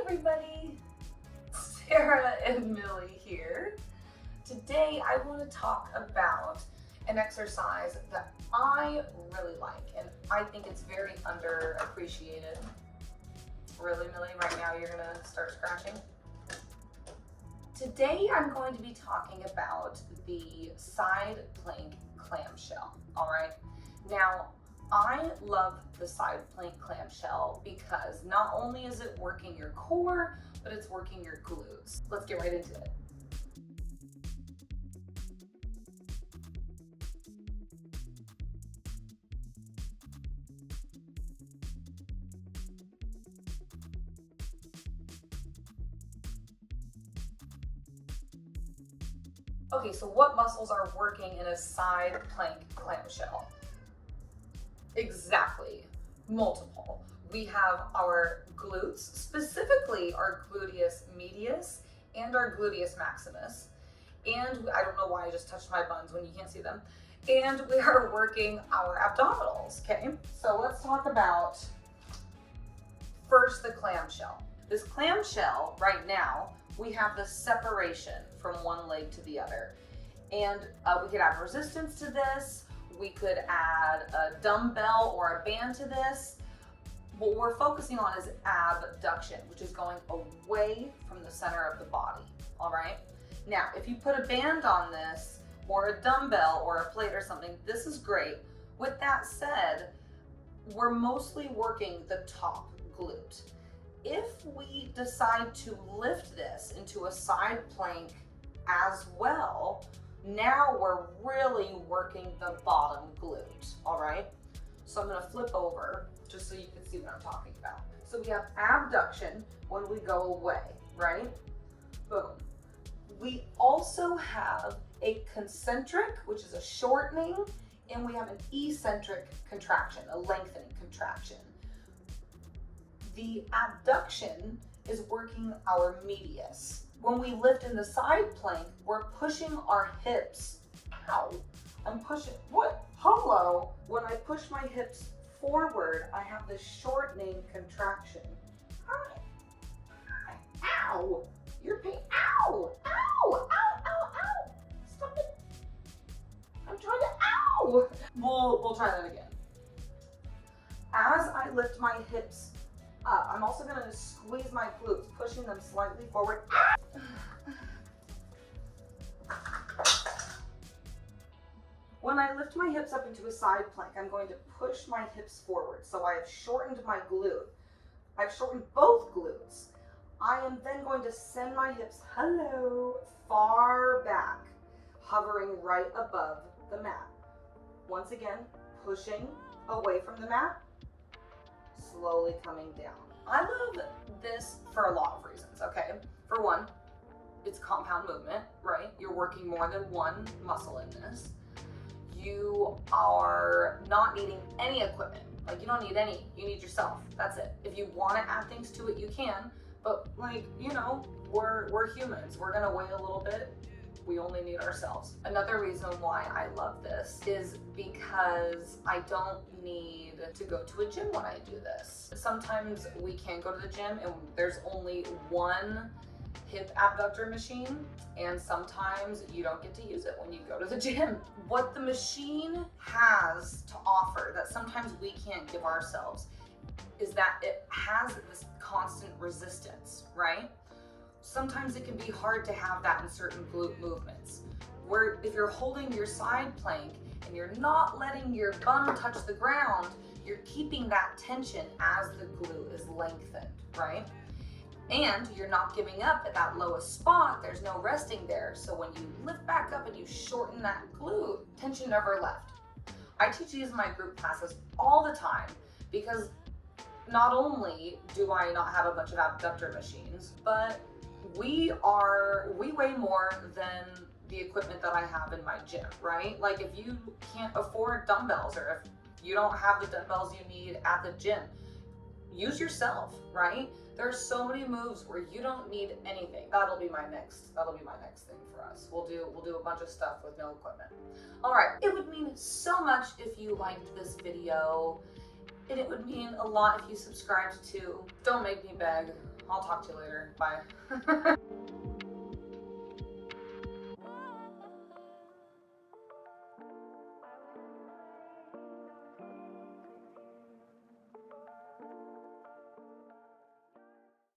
everybody, Sarah and Millie here. Today I want to talk about an exercise that I really like and I think it's very underappreciated. Really, Millie, right now you're gonna start scratching? Today I'm going to be talking about the side plank clamshell, all right? Now, I love the side plank clamshell because not only is it working your core, but it's working your glutes. Let's get right into it. Okay, so what muscles are working in a side plank clamshell? Exactly, multiple. We have our glutes, specifically our gluteus medius and our gluteus maximus. And I don't know why I just touched my buns when you can't see them. And we are working our abdominals, okay? So let's talk about first the clamshell. This clamshell right now, we have the separation from one leg to the other. And we could add resistance to this. We could add a dumbbell or a band to this. What we're focusing on is abduction, which is going away from the center of the body, all right? Now, if you put a band on this, or a dumbbell or a plate or something, this is great. With that said, we're mostly working the top glute. If we decide to lift this into a side plank as well, now we're really working the bottom glute, all right? So I'm gonna flip over just so you can see what I'm talking about. So we have abduction when we go away, right? Boom. We also have a concentric, which is a shortening, and we have an eccentric contraction, a lengthening contraction. The abduction is working our medius. When we lift in the side plank, we're pushing our hips. Ow, I'm pushing, what? Hello. When I push my hips forward, I have this shortening contraction. Hi. Ow, you're pain, ow, ow, ow, ow, ow. Stop it. I'm trying to, ow. We'll try that again. As I lift my hips up, I'm also gonna squeeze my glutes, pushing them slightly forward. When I lift my hips up into a side plank, I'm going to push my hips forward. So I have shortened my glute. I've shortened both glutes. I am then going to send my hips, far back, hovering right above the mat. Once again, pushing away from the mat, slowly coming down. I love this for a lot of reasons, okay? For one, it's compound movement, right? You're working more than one muscle in this. You are not needing any equipment. Like, you don't need any, you need yourself. That's it. If you want to add things to it, you can, but like, you know, we're humans. We're gonna weigh a little bit. We only need ourselves. Another reason why I love this is because I don't need to go to a gym when I do this. Sometimes we can go to the gym and there's only one hip abductor machine, and sometimes you don't get to use it when you go to the gym. What the machine has to offer that sometimes we can't give ourselves is that it has this constant resistance, right? Sometimes it can be hard to have that in certain glute movements, where if you're holding your side plank and you're not letting your bum touch the ground, you're keeping that tension as the glute is lengthened, right? And you're not giving up at that lowest spot. There's no resting there. So when you lift back up and you shorten that glute, tension never left. I teach these in my group classes all the time because not only do I not have a bunch of abductor machines, but we weigh more than the equipment that I have in my gym, right? Like, if you can't afford dumbbells or if you don't have the dumbbells you need at the gym, use yourself, right? There's so many moves where you don't need anything. That'll be my next thing for us. We'll do a bunch of stuff with no equipment. All right, it would mean so much if you liked this video, and it would mean a lot if you subscribed too. Don't make me beg. I'll talk to you later. Bye.